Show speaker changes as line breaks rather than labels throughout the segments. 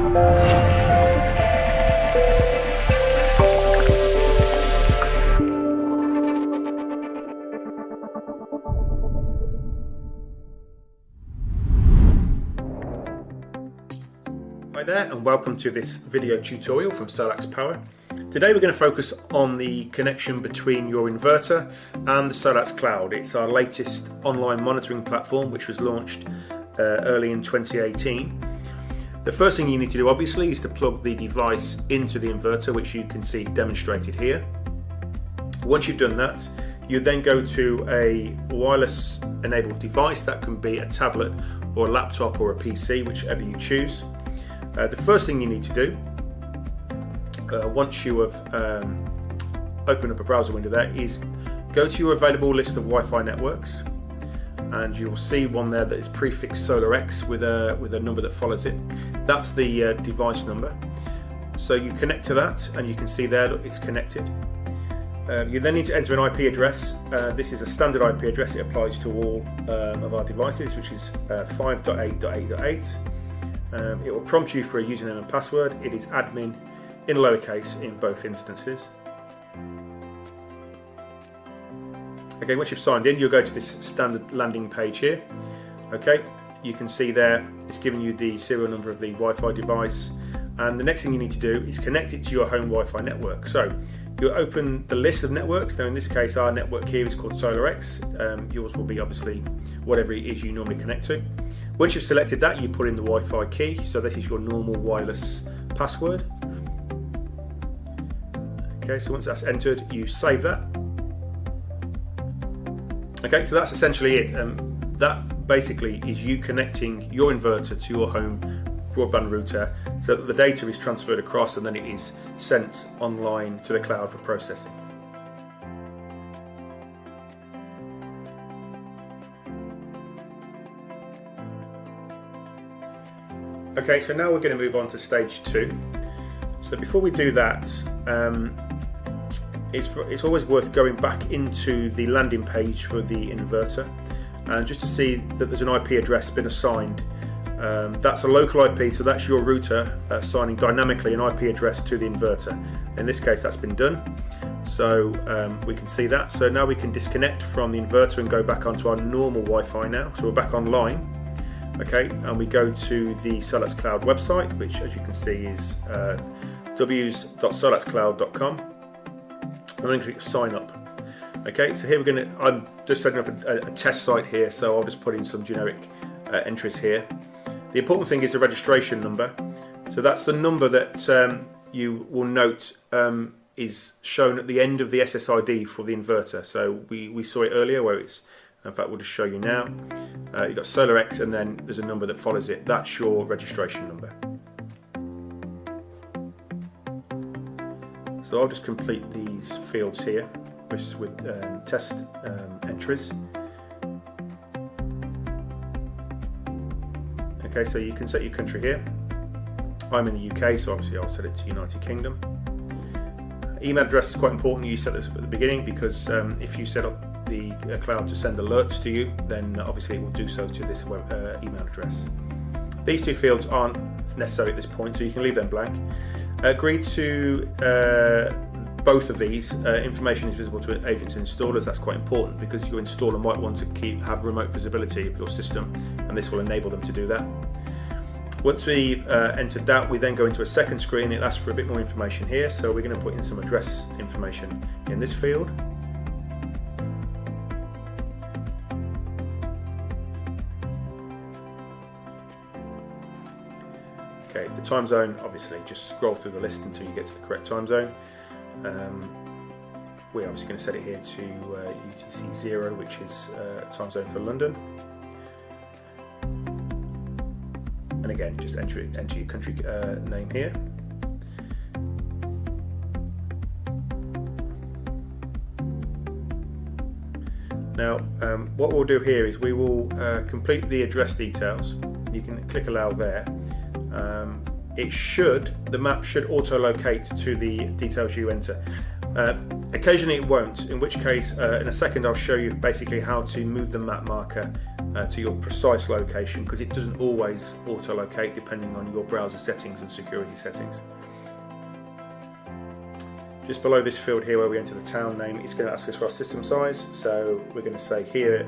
Hi there and welcome to this video tutorial from SolaX Power. Today we're going to focus on the connection between your inverter and the SolaX Cloud. It's our latest online monitoring platform which was launched early in 2018. The first thing you need to do obviously is to plug the device into the inverter, which you can see demonstrated here. Once you've done that, you then go to a wireless enabled device. That can be a tablet or a laptop or a PC, whichever you choose. The first thing you need to do, once you have opened up a browser window there, is go to your available list of Wi-Fi networks, and you'll see one there that is prefixed SolaX with a number that follows it. That's the device number. So you connect to that, and you can see there that it's connected. You then need to enter an IP address. This is a standard IP address. It applies to all of our devices, which is 5.8.8.8. It will prompt you for a username and password. It is admin in lowercase in both instances. Okay, once you've signed in, you'll go to this standard landing page here. Okay, you can see there it's giving you the serial number of the Wi-Fi device, and the next thing you need to do is connect it to your home Wi-Fi network. So you'll open the list of networks. Now in this case our network here is called SolaX. Yours will be obviously whatever it is you normally connect to. Once you've selected that, you put in the Wi-Fi key. So this is your normal wireless password. Okay, so once that's entered, you save that. Okay, so that's essentially it. That basically is you connecting your inverter to your home broadband router so that the data is transferred across and then it is sent online to the cloud for processing. Okay, so now we're going to move on to stage 2. So before we do that, it's always worth going back into the landing page for the inverter, and just to see that there's an IP address been assigned. That's a local IP, so that's your router assigning dynamically an IP address to the inverter. In this case that's been done, so we can see that. So now we can disconnect from the inverter and go back onto our normal Wi-Fi now. So we're back online. Okay, and we go to the SolaX Cloud website, which as you can see is www.solaxcloud.com. I'm going to click sign up. Okay, so here I'm just setting up a test site here, so I'll just put in some generic entries here. The important thing is the registration number. So that's the number that you will note is shown at the end of the SSID for the inverter. So we saw it earlier where it's, in fact we'll just show you now. You've got SolaX and then there's a number that follows it. That's your registration number. So I'll just complete these fields here with test entries. Okay, so you can set your country here. I'm in the UK, so obviously I'll set it to United Kingdom. Email address is quite important. You set this up at the beginning because if you set up the cloud to send alerts to you, then obviously it will do so to this email address. These two fields aren't necessary at this point, so you can leave them blank. Agree to both of these. Information is visible to agents and installers. That's quite important because your installer might want to have remote visibility of your system, and this will enable them to do that. Once we entered that, we then go into a second screen. It asks for a bit more information here, so we're going to put in some address information in this field. Okay, the time zone, obviously just scroll through the list until you get to the correct time zone. We're obviously going to set it here to UTC 0, which is time zone for London. And again, just enter your country name here. Now, what we'll do here is we will complete the address details. You can click allow there. The map should auto-locate to the details you enter. Occasionally it won't, in which case in a second I'll show you basically how to move the map marker to your precise location, because it doesn't always auto-locate depending on your browser settings and security settings. Just below this field here where we enter the town name, it's going to ask us for our system size, so we're going to say here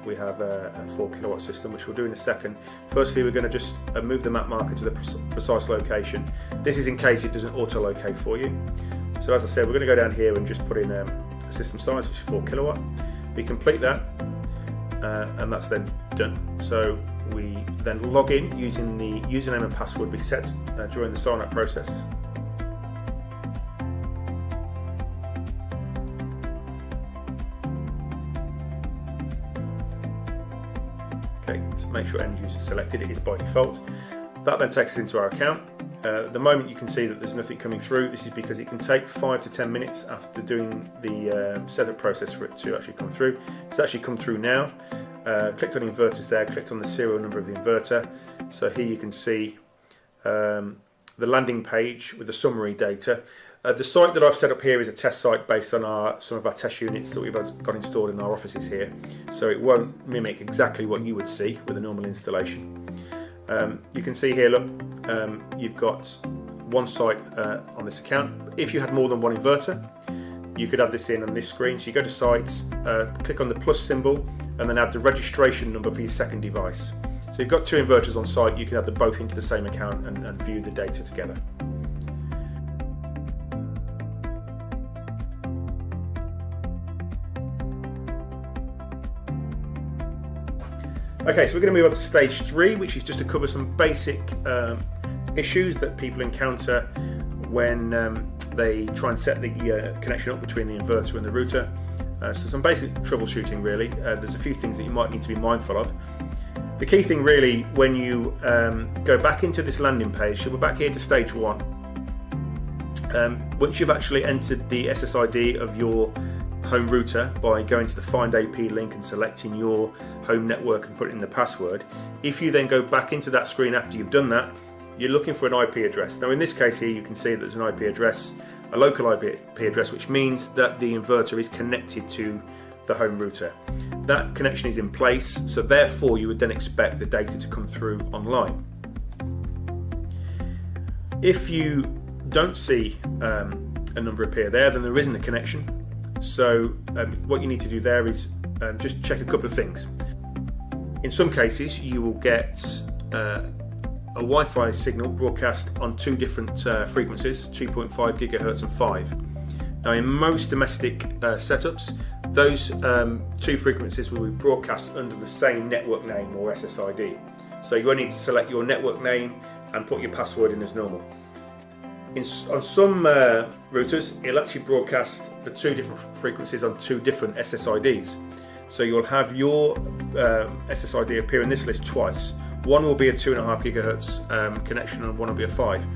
we have a 4 kilowatt system, which we'll do in a second. Firstly, we're going to just move the map marker to the precise location. This is in case it doesn't auto-locate for you. So as I said, we're going to go down here and just put in a system size, which is 4 kilowatt. We complete that, and that's then done. So we then log in using the username and password we set during the sign up process. Okay, so make sure end user is selected, it is by default. That then takes us into our account. The moment you can see that there's nothing coming through, this is because it can take 5 to 10 minutes after doing the setup process for it to actually come through. It's actually come through now. Clicked on inverters there, clicked on the serial number of the inverter. So here you can see the landing page with the summary data. The site that I've set up here is a test site based on some of our test units that we've got installed in our offices here. So it won't mimic exactly what you would see with a normal installation. You can see here, look, you've got one site on this account. If you had more than one inverter, you could add this in on this screen. So you go to sites, click on the plus symbol, and then add the registration number for your second device. So you've got 2 inverters on site, you can add them both into the same account and view the data together. Okay, so we're going to move on to stage 3, which is just to cover some basic issues that people encounter when they try and set the connection up between the inverter and the router. So some basic troubleshooting really. There's a few things that you might need to be mindful of. The key thing really, when you go back into this landing page, so we're back here to stage 1. Once you've actually entered the SSID of your home router by going to the Find AP link and selecting your home network and putting in the password, if you then go back into that screen after you've done that, you're looking for an IP address. Now in this case here you can see that there's an IP address, a local IP address, which means that the inverter is connected to the home router. That connection is in place, so therefore you would then expect the data to come through online. If you don't see a number appear there, then there isn't a connection. So what you need to do there is just check a couple of things. In some cases you will get a Wi-Fi signal broadcast on 2 different frequencies, 2.5 gigahertz and 5. Now in most domestic setups, those 2 frequencies will be broadcast under the same network name or SSID. So you only need to select your network name and put your password in as normal. On some routers, it'll actually broadcast the 2 different frequencies on 2 different SSIDs. So you'll have your SSID appear in this list twice. One will be a 2.5 gigahertz connection and one will be a 5.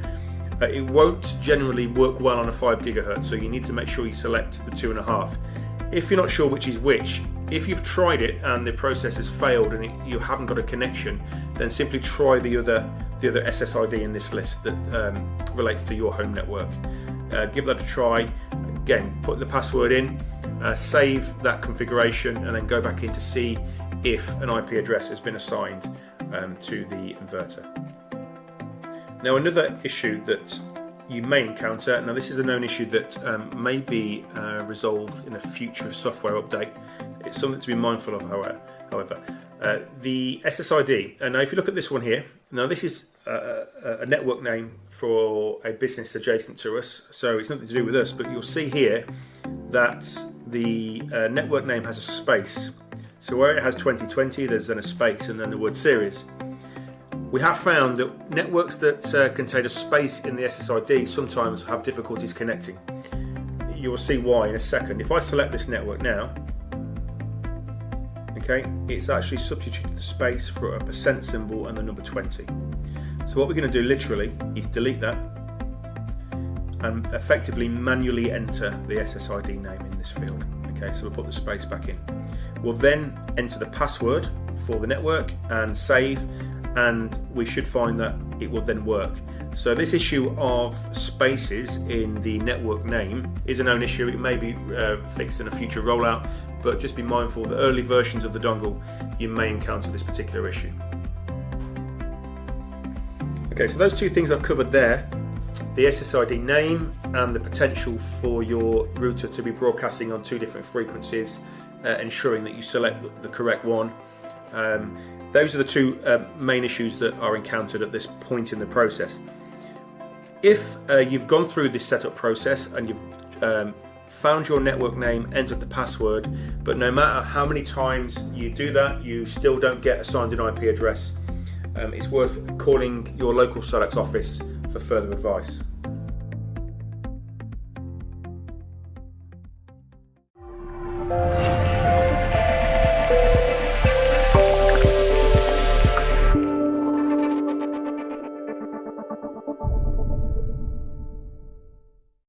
It won't generally work well on a 5 gigahertz, so you need to make sure you select the 2.5. If you're not sure which is which, if you've tried it and the process has failed and you haven't got a connection, then simply try the other SSID in this list that relates to your home network. Give that a try. Again, put the password in, save that configuration, and then go back in to see if an IP address has been assigned to the inverter. Now another issue that you may encounter, now this is a known issue that may be resolved in a future software update. It's something to be mindful of, however. The SSID, and now if you look at this one here, now this is a network name for a business adjacent to us, so it's nothing to do with us, but you'll see here that the network name has a space. So where it has 2020, there's then a space and then the word series. We have found that networks that contain a space in the SSID sometimes have difficulties connecting. You will see why in a second. If I select this network now, okay, it's actually substituted the space for a % symbol and the number 20. So what we're going to do literally is delete that and effectively manually enter the SSID name in this field. Okay, so we'll put the space back in. We'll then enter the password for the network and save, and we should find that it will then work. So this issue of spaces in the network name is a known issue. It may be fixed in a future rollout, but just be mindful that early versions of the dongle you may encounter this particular issue. Okay, so those two things I've covered there, the SSID name and the potential for your router to be broadcasting on two different frequencies, ensuring that you select the correct one. Those are the two main issues that are encountered at this point in the process. If you've gone through this setup process and you've found your network name, entered the password, but no matter how many times you do that, you still don't get assigned an IP address, it's worth calling your local SolaX office for further advice.